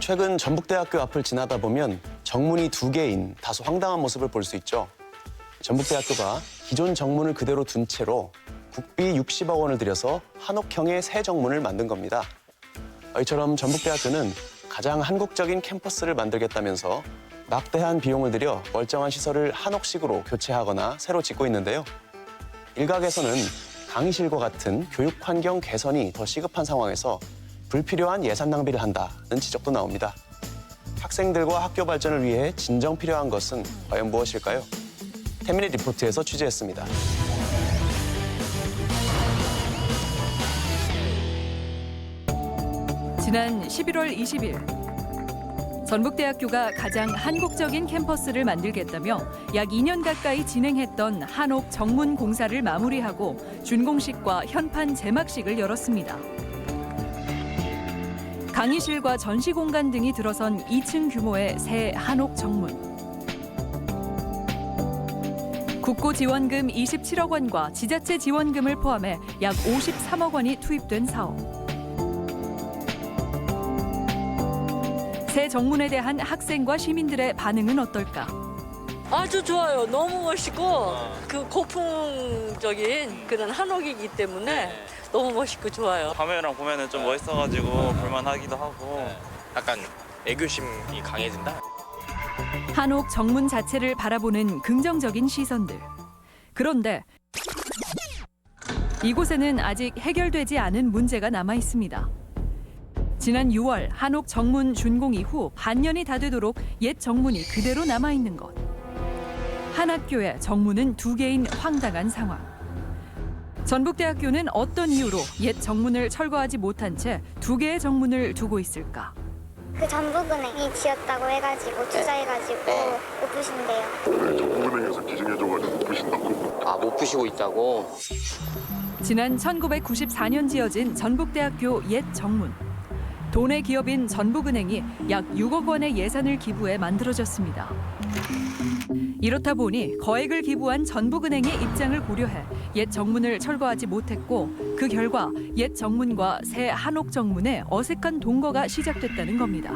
최근 전북대학교 앞을 지나다 보면 정문이 2개인 다소 황당한 모습을 볼 수 있죠. 전북대학교가 기존 정문을 그대로 둔 채로 국비 60억 원을 들여서 한옥형의 새 정문을 만든 겁니다. 이처럼 전북대학교는 가장 한국적인 캠퍼스를 만들겠다면서 막대한 비용을 들여 멀쩡한 시설을 한옥식으로 교체하거나 새로 짓고 있는데요. 일각에서는 강의실과 같은 교육 환경 개선이 더 시급한 상황에서 불필요한 예산 낭비를 한다는 지적도 나옵니다. 학생들과 학교 발전을 위해 진정 필요한 것은 과연 무엇일까요? 태민의 리포트에서 취재했습니다. 지난 11월 20일 전북대학교가 가장 한국적인 캠퍼스를 만들겠다며 약 2년 가까이 진행했던 한옥 정문 공사를 마무리하고 준공식과 현판 제막식을 열었습니다. 강의실과 전시 공간 등이 들어선 2층 규모의 새 한옥 정문. 국고 지원금 27억 원과 지자체 지원금을 포함해 약 53억 원이 투입된 사업. 새 정문에 대한 학생과 시민들의 반응은 어떨까? 아주 좋아요. 너무 멋있고 그 고풍적인 그런 한옥이기 때문에 너무 멋있고 좋아요. 화면이랑 보면은 좀 멋있어가지고 볼만하기도 하고 약간 애교심이 강해진다. 한옥 정문 자체를 바라보는 긍정적인 시선들. 그런데 이곳에는 아직 해결되지 않은 문제가 남아 있습니다. 지난 6월 한옥 정문 준공 이후 반년이 다 되도록 옛 정문이 그대로 남아 있는 것. 한 학교에 정문은 2개인 황당한 상황. 전북대학교는 어떤 이유로 옛 정문을 철거하지 못한 채 2개의 정문을 두고 있을까? 그 전북은행이 지었다고 해가지고 투자해가지고 못 부신대요. 전북은행에서 기증해줘가지고 못 부신다고? 아, 못 푸시고 있다고? 지난 1994년 지어진 전북대학교 옛 정문. 도내 기업인 전북은행이 약 6억 원의 예산을 기부해 만들어졌습니다. 이렇다 보니 거액을 기부한 전북은행의 입장을 고려해 옛 정문을 철거하지 못했고 그 결과 옛 정문과 새 한옥 정문에 어색한 동거가 시작됐다는 겁니다.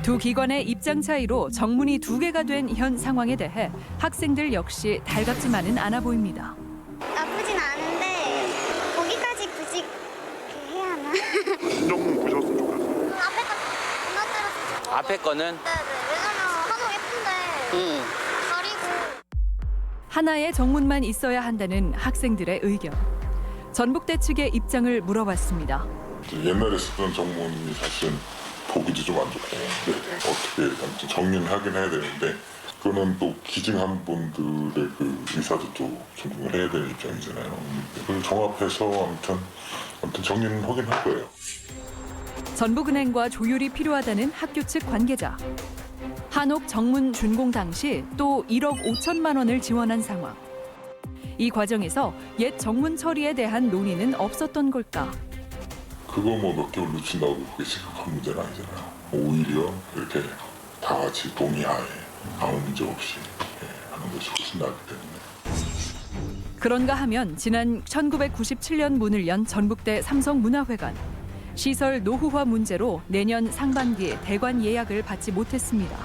두 기관의 입장 차이로 정문이 2개가 된 현 상황에 대해 학생들 역시 달갑지만은 않아 보입니다. 나쁘진 않은데 거기까지 굳이 이렇게 해야 하나? 신정문 보셨으면 좋겠어요. 앞에 거 무너뜨렸으면 좋겠어요. 앞에 거는? 네네. 왜냐면 한옥 예쁜데 가리고. 하나의 정문만 있어야 한다는 학생들의 의견. 전북대 측의 입장을 물어봤습니다. 옛날에 쓰던 정문이 사실은 보기도 좀 안 좋고 어떻게 아무튼 정리는 하긴 해야 되는데 그거는 또 기증한 분들의 그 의사도 또 존중을 해야 될 입장이잖아요. 그걸 종합해서 아무튼 정리는 하긴 할 거예요. 전북은행과 조율이 필요하다는 학교 측 관계자. 한옥 정문 준공 당시 또 1억 5천만 원을 지원한 상황. 이 과정에서 옛 정문 처리에 대한 논의는 없었던 걸까? 그거 뭐 몇 개월 놓친다고 그게 심각한 문제는 아니잖아요. 오히려 이렇게 다 같이 동의하에 아무 문제 없이 하는 것이 훨씬 낫기 때문에. 그런가 하면 지난 1997년 문을 연 전북대 삼성문화회관. 시설 노후화 문제로 내년 상반기 대관 예약을 받지 못했습니다.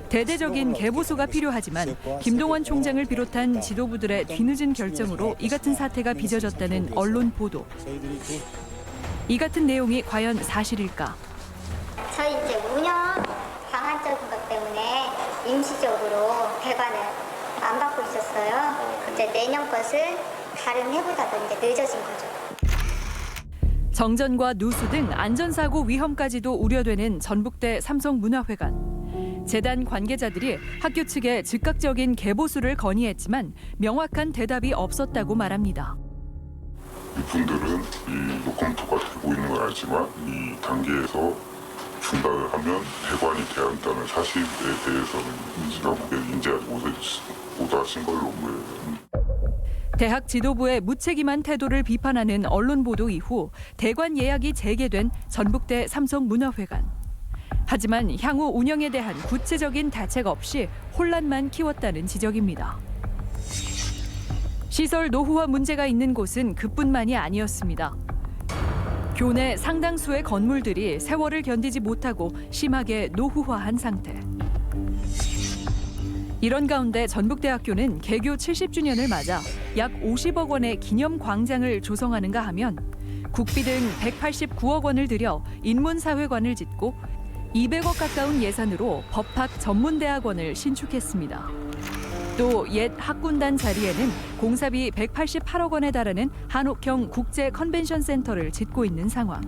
대대적인 개보수가 필요하지만 김동완 총장을 비롯한 지도부들의 뒤늦은 결정으로 이 같은 사태가 빚어졌다는 언론 보도. 이 같은 내용이 과연 사실일까? 저희 이제 운영 방안적인 것 때문에 임시적으로 대관을 안 받고 있었어요. 이제 내년 것을 발행해보다가 이제 늦어진 거죠. 정전과 누수 등 안전사고 위험까지도 우려되는 전북대 삼성문화회관. 재단 관계자들이 학교 측에 즉각적인 개보수를 건의했지만 명확한 대답이 없었다고 말합니다. 이분들은 이 녹검토가 되고 있는 건 알지만 이 단계에서 중단을 하면 대관이 돼야 한다는 사실에 대해서는 제가 보기엔 인지하지 못하신 걸로 보여요. 대학 지도부의 무책임한 태도를 비판하는 언론 보도 이후 대관 예약이 재개된 전북대 삼성문화회관. 하지만 향후 운영에 대한 구체적인 대책 없이 혼란만 키웠다는 지적입니다. 시설 노후화 문제가 있는 곳은 그뿐만이 아니었습니다. 교내 상당수의 건물들이 세월을 견디지 못하고 심하게 노후화한 상태. 이런 가운데 전북대학교는 개교 70주년을 맞아 약 50억 원의 기념 광장을 조성하는가 하면 국비 등 189억 원을 들여 인문사회관을 짓고 200억 가까운 예산으로 법학 전문대학원을 신축했습니다. 또 옛 학군단 자리에는 공사비 188억 원에 달하는 한옥형 국제 컨벤션 센터를 짓고 있는 상황.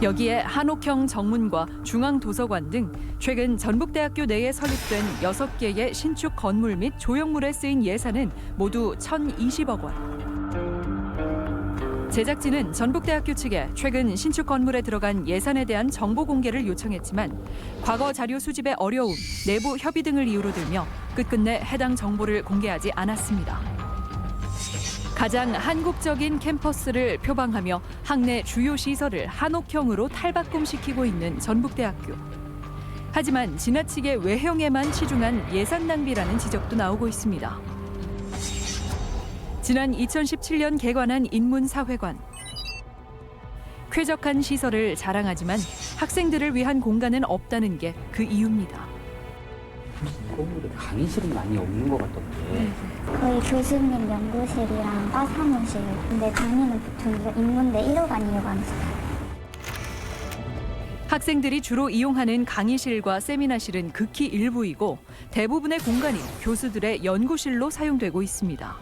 여기에 한옥형 정문과 중앙도서관 등 최근 전북대학교 내에 설립된 6개의 신축 건물 및 조형물에 쓰인 예산은 모두 1,020억 원. 제작진은 전북대학교 측에 최근 신축 건물에 들어간 예산에 대한 정보 공개를 요청했지만 과거 자료 수집의 어려움, 내부 협의 등을 이유로 들며 끝끝내 해당 정보를 공개하지 않았습니다. 가장 한국적인 캠퍼스를 표방하며 학내 주요 시설을 한옥형으로 탈바꿈시키고 있는 전북대학교. 하지만 지나치게 외형에만 치중한 예산 낭비라는 지적도 나오고 있습니다. 지난 2017년 개관한 인문사회관. 쾌적한 시설을 자랑하지만 학생들을 위한 공간은 없다는 게 그 이유입니다. 건물에 강의실은 많이 없는 것 같던데. 거의 교수님 연구실이랑 과 사무실. 근데 강의는 보통 인문대 1호관, 2호관에서. 학생들이 주로 이용하는 강의실과 세미나실은 극히 일부이고 대부분의 공간이 교수들의 연구실로 사용되고 있습니다.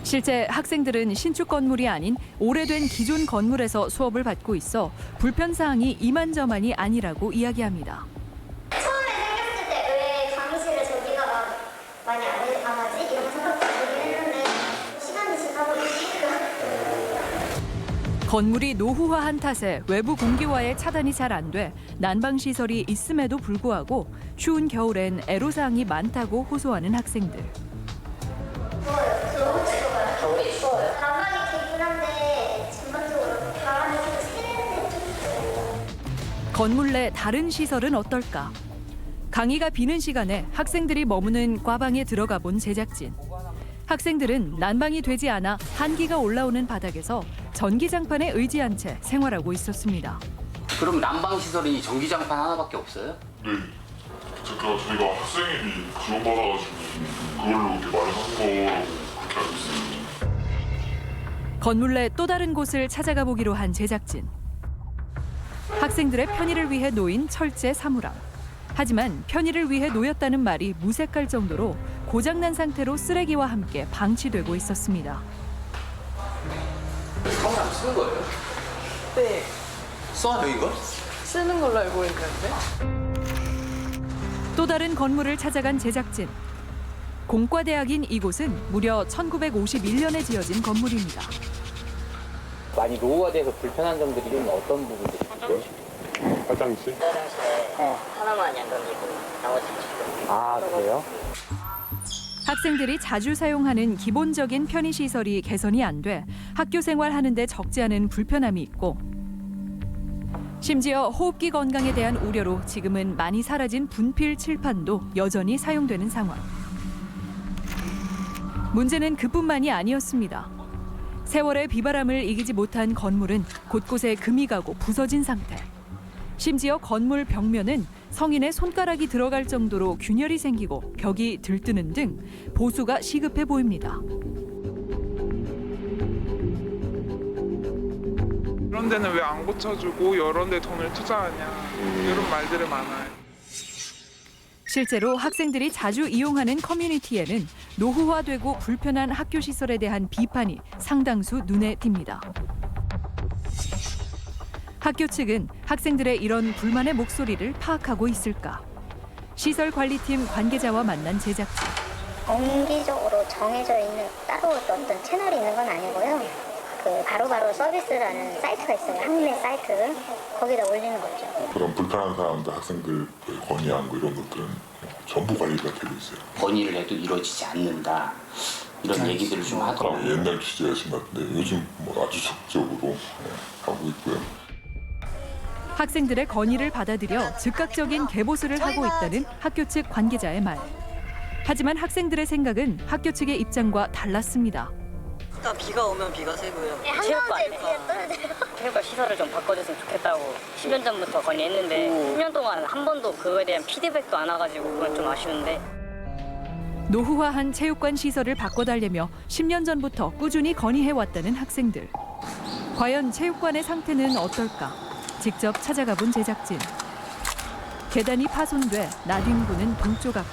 실제 학생들은 신축 건물이 아닌 오래된 기존 건물에서 수업을 받고 있어 불편 사항이 이만저만이 아니라고 이야기합니다. 처음에 생겼을 때 왜 강의실을 저기가 많이 안 하지? 이런 생각도 들긴 했는데 시간이 지나고 있으니까. 건물이 노후화한 탓에 외부 공기와의 차단이 잘 안 돼 난방 시설이 있음에도 불구하고 추운 겨울엔 애로사항이 많다고 호소하는 학생들. 겨울에 추워요. 난방이 되긴 한데 전반적으로 바람이 좀 세는데. 건물 내 다른 시설은 어떨까? 강의가 비는 시간에 학생들이 머무는 과방에 들어가 본 제작진. 학생들은 난방이 되지 않아 한기가 올라오는 바닥에서 전기장판에 의지한 채 생활하고 있었습니다. 그럼 난방 시설이 전기장판 하나밖에 없어요? 네. 저희가 학생회비 지원받아가지고 그걸로 이렇게 마련한 거라고 그렇게 알고 있습니다. 건물 내 또 다른 곳을 찾아가 보기로 한 제작진. 학생들의 편의를 위해 놓인 철제 사물함. 하지만 편의를 위해 놓였다는 말이 무색할 정도로 고장난 상태로 쓰레기와 함께 방치되고 있었습니다. 사물함 쓰는 거예요? 네, 써요 이걸? 쓰는 걸로 알고 있는데. 또 다른 건물을 찾아간 제작진. 공과대학인 이곳은 무려 1951년에 지어진 건물입니다. 많이 노후화돼서 불편한 점들이 좀 어떤 부분들이죠? 화장실? 하나만 약간 이고 나머지 아, 그래요? 학생들이 자주 사용하는 기본적인 편의시설이 개선이 안 돼 학교 생활하는데 적지 않은 불편함이 있고 심지어 호흡기 건강에 대한 우려로 지금은 많이 사라진 분필 칠판도 여전히 사용되는 상황. 문제는 그뿐만이 아니었습니다. 세월의 비바람을 이기지 못한 건물은 곳곳에 금이 가고 부서진 상태. 심지어 건물 벽면은 성인의 손가락이 들어갈 정도로 균열이 생기고 벽이 들뜨는 등 보수가 시급해 보입니다. 이런 데는 왜 안 고쳐주고 이런 데 돈을 투자하냐 이런 말들이 많아요. 실제로 학생들이 자주 이용하는 커뮤니티에는 노후화되고 불편한 학교 시설에 대한 비판이 상당수 눈에 띕니다. 학교 측은 학생들의 이런 불만의 목소리를 파악하고 있을까? 시설관리팀 관계자와 만난 제작진. 정기적으로 정해져 있는 따로 어떤 채널이 있는 건 아니고요. 그 바로바로 서비스라는 사이트가 있어요. 학내 사이트. 거기다 올리는 거죠. 그런 불편한 사람들, 학생들 건의안 거 이런 것들은 전부 관리가 되고 있어요. 건의를 해도 이루어지지 않는다. 이런 얘기들을 좀 하더라고요. 옛날 취재하신 것 같은데 요즘 뭐 아주 적극적으로 하고 있고요. 학생들의 건의를 받아들여 즉각적인 개보수를 하고 있다는 학교 측 관계자의 말. 하지만 학생들의 생각은 학교 측의 입장과 달랐습니다. 일단 비가 오면 비가 새고요. 체육관 시설을 좀 바꿔줬으면 좋겠다고 10년 전부터 건의했는데 10년 동안 한 번도 그거에 대한 피드백도 안 와가지고 그건 좀 아쉬운데. 노후화한 체육관 시설을 바꿔달라며 10년 전부터 꾸준히 건의해왔다는 학생들. 과연 체육관의 상태는 어떨까? 직접 찾아가 본 제작진. 계단이 파손돼 나뒹구는 동쪽 앞.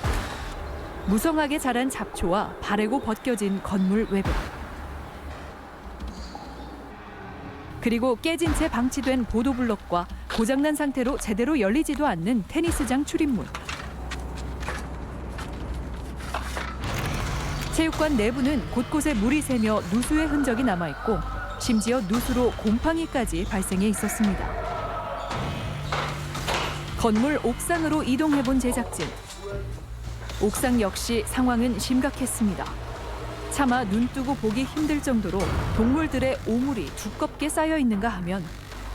무성하게 자란 잡초와 바래고 벗겨진 건물 외벽. 그리고 깨진 채 방치된 보도블럭과 고장난 상태로 제대로 열리지도 않는 테니스장 출입문. 체육관 내부는 곳곳에 물이 새며 누수의 흔적이 남아있고 심지어 누수로 곰팡이까지 발생해 있었습니다. 건물 옥상으로 이동해본 제작진. 옥상 역시 상황은 심각했습니다. 차마 눈 뜨고 보기 힘들 정도로 동물들의 오물이 두껍게 쌓여 있는가 하면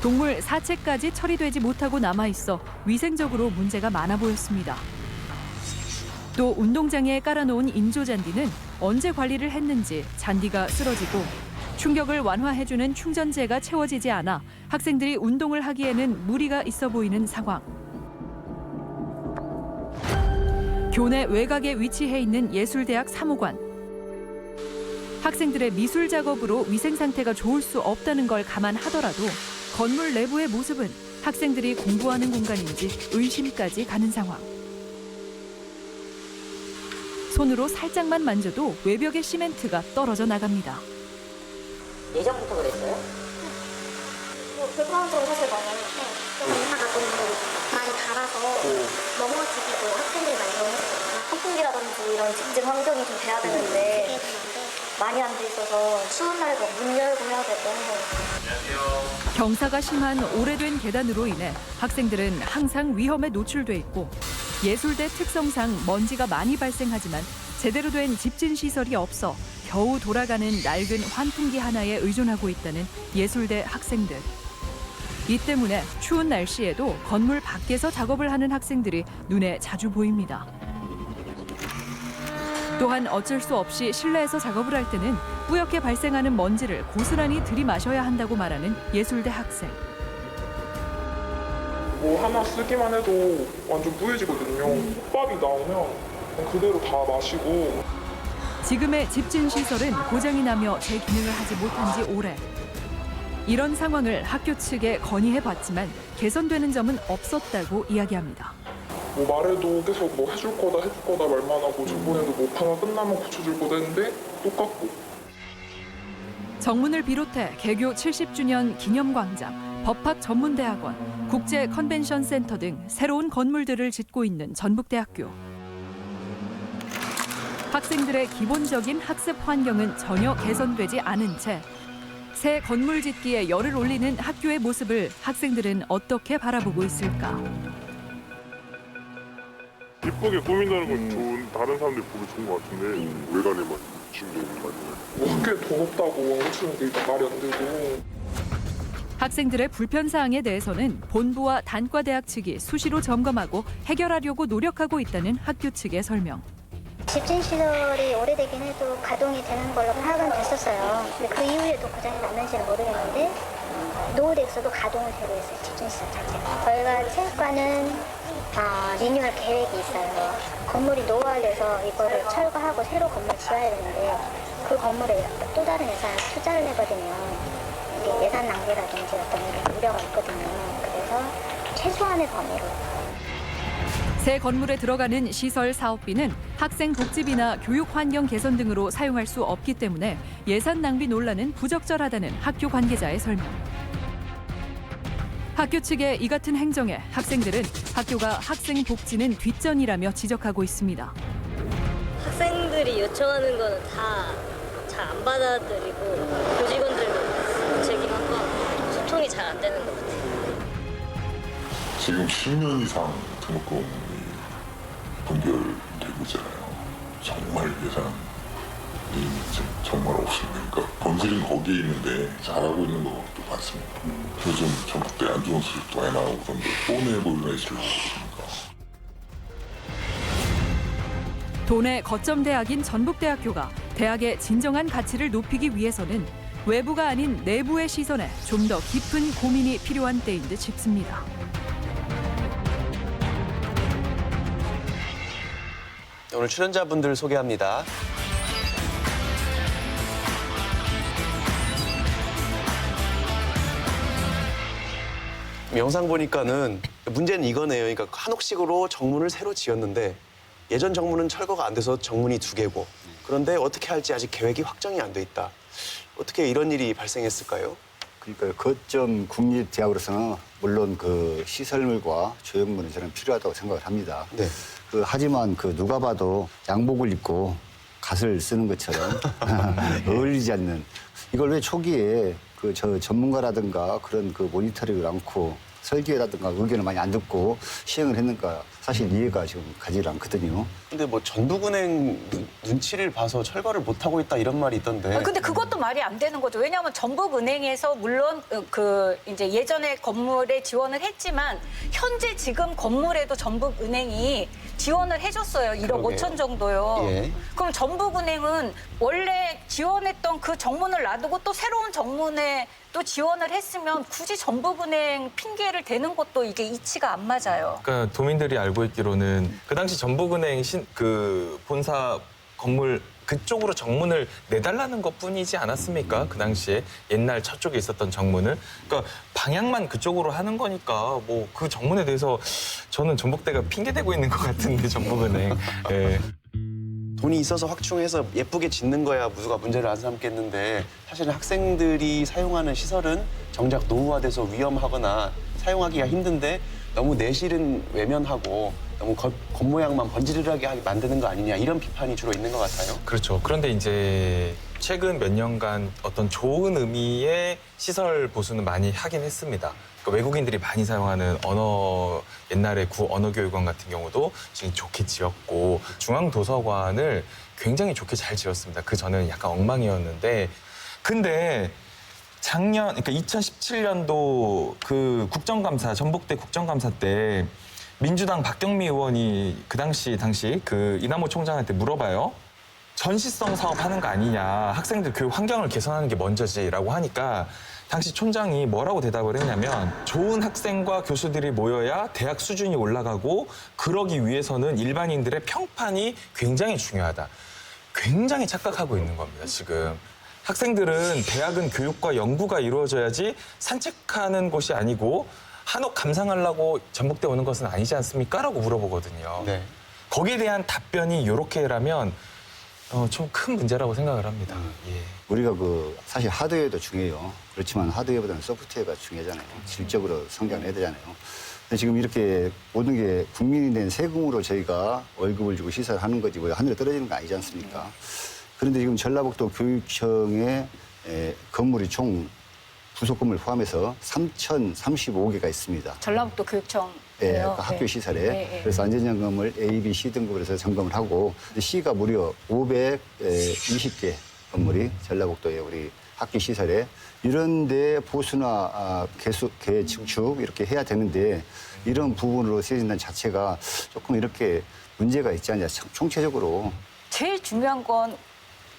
동물 사체까지 처리되지 못하고 남아있어 위생적으로 문제가 많아 보였습니다. 또 운동장에 깔아놓은 인조잔디는 언제 관리를 했는지 잔디가 쓰러지고 충격을 완화해주는 충전재가 채워지지 않아 학생들이 운동을 하기에는 무리가 있어 보이는 상황. 교내 외곽에 위치해 있는 예술대학 사무관. 학생들의 미술 작업으로 위생 상태가 좋을 수 없다는 걸 감안하더라도 건물 내부의 모습은 학생들이 공부하는 공간인지 의심까지 가는 상황. 손으로 살짝만 만져도 외벽의 시멘트가 떨어져 나갑니다. 예전부터 그랬어요? 불편함도 사실 많이 했는데 인사가 좀 많이 달아서 넘어지기도 학생들이 많이 넘어지거든요. 선풍기라든지 이런 집중 환경이 좀 돼야 되는데 많이 안 돼 있어서 추운 날도 문 열고 해야 되고. 경사가 심한 오래된 계단으로 인해 학생들은 항상 위험에 노출돼 있고 예술대 특성상 먼지가 많이 발생하지만 제대로 된 집진 시설이 없어 겨우 돌아가는 낡은 환풍기 하나에 의존하고 있다는 예술대 학생들. 이 때문에 추운 날씨에도 건물 밖에서 작업을 하는 학생들이 눈에 자주 보입니다. 또한 어쩔 수 없이 실내에서 작업을 할 때는 뿌옇게 발생하는 먼지를 고스란히 들이마셔야 한다고 말하는 예술대 학생. 뭐 하나 쓰기만 해도 완전 뿌얘지거든요. 흙밥이 나오면 그냥 그대로 다 마시고. 지금의 집진 시설은 고장이 나며 재기능을 하지 못한 지 오래. 이런 상황을 학교 측에 건의해봤지만 개선되는 점은 없었다고 이야기합니다. 뭐 말해도 계속 뭐 해줄 거다 말만 하고 저번에도 뭐 방학 끝나면 고쳐줄 거다 했는데 똑같고. 정문을 비롯해 개교 70주년 기념광장, 법학전문대학원, 국제컨벤션센터 등 새로운 건물들을 짓고 있는 전북대학교. 학생들의 기본적인 학습 환경은 전혀 개선되지 않은 채 새 건물 짓기에 열을 올리는 학교의 모습을 학생들은 어떻게 바라보고 있을까? 예쁘게 꾸민다는 건 좋은, 다른 사람들이 보기 좋은 것 같은데 외관에만 신경 많이 뭐 학교에 돈 없다고 고치는 게 말이 안 되고. 학생들의 불편 사항에 대해서는 본부와 단과대학 측이 수시로 점검하고 해결하려고 노력하고 있다는 학교 측의 설명. 집진 시설이 오래되긴 해도 가동이 되는 걸로 파악은 됐었어요. 근데 그 이후에도 고장이 났는지는 모르겠는데 노후됐어도 가동을 되고 있어요. 집진 시설 자체가. 저희가 체육관은 리뉴얼 계획이 있어요. 건물이 노후화돼서 이거를 철거하고 새로 건물 지어야 되는데 그 건물에 또 다른 예산을 투자를 해버리면 이게 예산 낭비라든지 어떤 우려가 있거든요. 그래서 최소한의 범위로. 새 건물에 들어가는 시설 사업비는 학생 복지비나 교육 환경 개선 등으로 사용할 수 없기 때문에 예산 낭비 논란은 부적절하다는 학교 관계자의 설명. 학교 측의 이 같은 행정에 학생들은 학교가 학생 복지는 뒷전이라며 지적하고 있습니다. 학생들이 요청하는 거는 다 잘 안 받아들이고 교직원들도 제기하고 소통이 잘 안 되는 것 같아요. 지금 10년 이상 등록금이 분별되고 있잖아요. 정말 예산이 정말 없으니까 본질은 거기에 있는데 잘하고 있는 것도 많습니다. 요즘 전국대 안 좋은 소식도 많이 나오고 그런데 뻔해 보이는 애들이 있으니까. 도내 거점 대학인 전북대학교가 대학의 진정한 가치를 높이기 위해서는 외부가 아닌 내부의 시선에 좀 더 깊은 고민이 필요한 때인 듯 싶습니다. 오늘 출연자분들 소개합니다. 영상 보니까는 문제는 이거네요. 그러니까 한옥식으로 정문을 새로 지었는데 예전 정문은 철거가 안 돼서 정문이 2개고 그런데 어떻게 할지 아직 계획이 확정이 안 돼 있다. 어떻게 이런 일이 발생했을까요? 그러니까 거점 국립대학으로서는 물론 그 시설물과 조형물은 저는 필요하다고 생각을 합니다. 네. 하지만 누가 봐도 양복을 입고 갓을 쓰는 것처럼 어울리지 않는 이걸 왜 초기에 저 전문가라든가 그런 모니터링을 않고 설계라든가 의견을 많이 안 듣고 시행을 했는가 사실 이해가 지금 가지 않거든요. 근데 뭐 전북은행 눈치를 봐서 철거를 못 하고 있다 이런 말이 있던데. 근데 그것도 말이 안 되는 거죠. 왜냐하면 전북은행에서 물론 이제 예전에 건물에 지원을 했지만 현재 지금 건물에도 전북은행이 지원을 해줬어요. 1억 그러게요. 5천 정도요. 예. 그럼 전북은행은 원래 지원했던 그 정문을 놔두고 또 새로운 정문에 또 지원을 했으면 굳이 전북은행 핑계를 대는 것도 이게 이치가 안 맞아요. 그러니까 도민들이 알고 있기로는 그 당시 전북은행 본사 건물 그쪽으로 정문을 내달라는 것뿐이지 않았습니까? 그 당시에 옛날 저쪽에 있었던 정문을. 그러니까 방향만 그쪽으로 하는 거니까 뭐 그 정문에 대해서 저는 전북대가 핑계대고 있는 것 같은데 전북은행. 네. 돈이 있어서 확충해서 예쁘게 짓는 거야 누가 문제를 안 삼겠는데 사실은 학생들이 사용하는 시설은 정작 노후화돼서 위험하거나 사용하기가 힘든데 너무 내실은 외면하고 너무 겉모양만 번지르르하게 만드는 거 아니냐 이런 비판이 주로 있는 것 같아요. 그렇죠. 그런데 이제 최근 몇 년간 어떤 좋은 의미의 시설 보수는 많이 하긴 했습니다. 그러니까 외국인들이 많이 사용하는 옛날에 언어교육원 같은 경우도 지금 좋게 지었고 중앙도서관을 굉장히 좋게 잘 지었습니다. 그 전에는 약간 엉망이었는데 근데 그러니까 2017년도 그 전북대 국정감사 때 민주당 박경미 의원이 그 당시 그 이남호 총장한테 물어봐요. 전시성 사업 하는 거 아니냐. 학생들 교육 환경을 개선하는 게 먼저지라고 하니까 당시 총장이 뭐라고 대답을 했냐면 좋은 학생과 교수들이 모여야 대학 수준이 올라가고 그러기 위해서는 일반인들의 평판이 굉장히 중요하다. 굉장히 착각하고 있는 겁니다, 지금. 학생들은 대학은 교육과 연구가 이루어져야지 산책하는 곳이 아니고 한옥 감상하려고 전북대 오는 것은 아니지 않습니까? 라고 물어보거든요. 네. 거기에 대한 답변이 이렇게라면 좀 큰 문제라고 생각을 합니다. 예. 우리가 사실 하드웨어도 중요해요. 그렇지만 하드웨어보다는 소프트웨어가 중요하잖아요. 질적으로 성장을 해야 되잖아요. 근데 지금 이렇게 모든 게 국민이 낸 세금으로 저희가 월급을 주고 시설하는 거지 뭐 하늘에 떨어지는 거 아니지 않습니까? 그런데 지금 전라북도 교육청의 건물이 총 부속 건물 포함해서 3,035개가 있습니다. 전라북도 교육청. 네, 학교 시설에. 네. 그래서 안전점검을 A, B, C 등급으로 해서 점검을 하고 C가 무려 520개 건물이 전라북도의 우리 학교 시설에 이런 데 보수나 개축 이렇게 해야 되는데 이런 부분으로 세진다는 자체가 조금 이렇게 문제가 있지 않냐, 총체적으로. 제일 중요한 건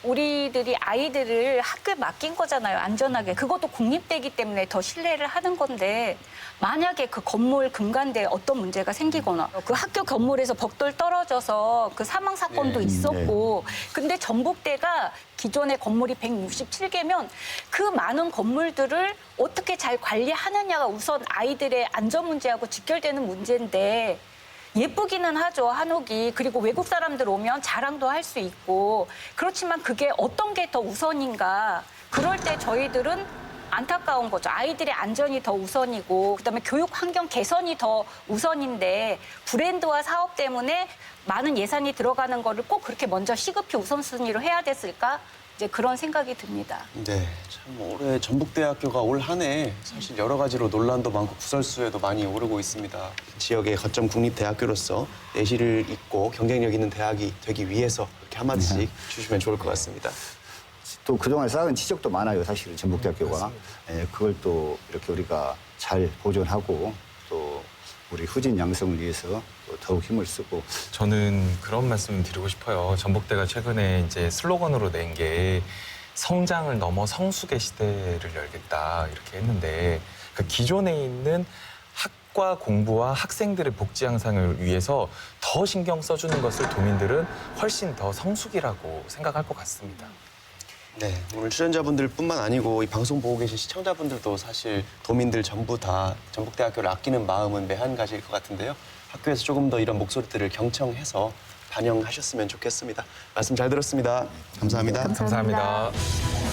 우리들이 아이들을 학교에 맡긴 거잖아요, 안전하게. 그것도 국립대이기 때문에 더 신뢰를 하는 건데 만약에 그 건물 금간대에 어떤 문제가 생기거나 그 학교 건물에서 벽돌 떨어져서 그 사망 사건도 있었고 근데 전북대가 기존의 건물이 167개면 그 많은 건물들을 어떻게 잘 관리하느냐가 우선 아이들의 안전 문제하고 직결되는 문제인데 예쁘기는 하죠, 한옥이. 그리고 외국 사람들 오면 자랑도 할 수 있고. 그렇지만 그게 어떤 게 더 우선인가. 그럴 때 저희들은 안타까운 거죠. 아이들의 안전이 더 우선이고 그다음에 교육 환경 개선이 더 우선인데 브랜드와 사업 때문에 많은 예산이 들어가는 거를 꼭 그렇게 먼저 시급히 우선순위로 해야 됐을까? 이제 그런 생각이 듭니다. 네, 참 올해 전북대학교가 올 한 해 사실 여러 가지로 논란도 많고 구설수에도 많이 오르고 있습니다. 지역의 거점 국립대학교로서 내실을 잇고 경쟁력 있는 대학이 되기 위해서 이렇게 한마디씩 주시면 좋을 것 같습니다. 또 그동안 쌓은 지적도 많아요, 사실은 전북대학교가. 그걸 또 이렇게 우리가 잘 보존하고 또 우리 후진 양성을 위해서 또 더욱 힘을 쓰고 저는 그런 말씀을 드리고 싶어요. 전북대가 최근에 이제 슬로건으로 낸 게 성장을 넘어 성숙의 시대를 열겠다 이렇게 했는데 그러니까 기존에 있는 학과 공부와 학생들의 복지 향상을 위해서 더 신경 써주는 것을 도민들은 훨씬 더 성숙이라고 생각할 것 같습니다. 네, 오늘 출연자분들뿐만 아니고 이 방송 보고 계신 시청자분들도 사실 도민들 전부 다 전북대학교를 아끼는 마음은 매한가지일 것 같은데요. 학교에서 조금 더 이런 목소리들을 경청해서 반영하셨으면 좋겠습니다. 말씀 잘 들었습니다. 감사합니다. 감사합니다.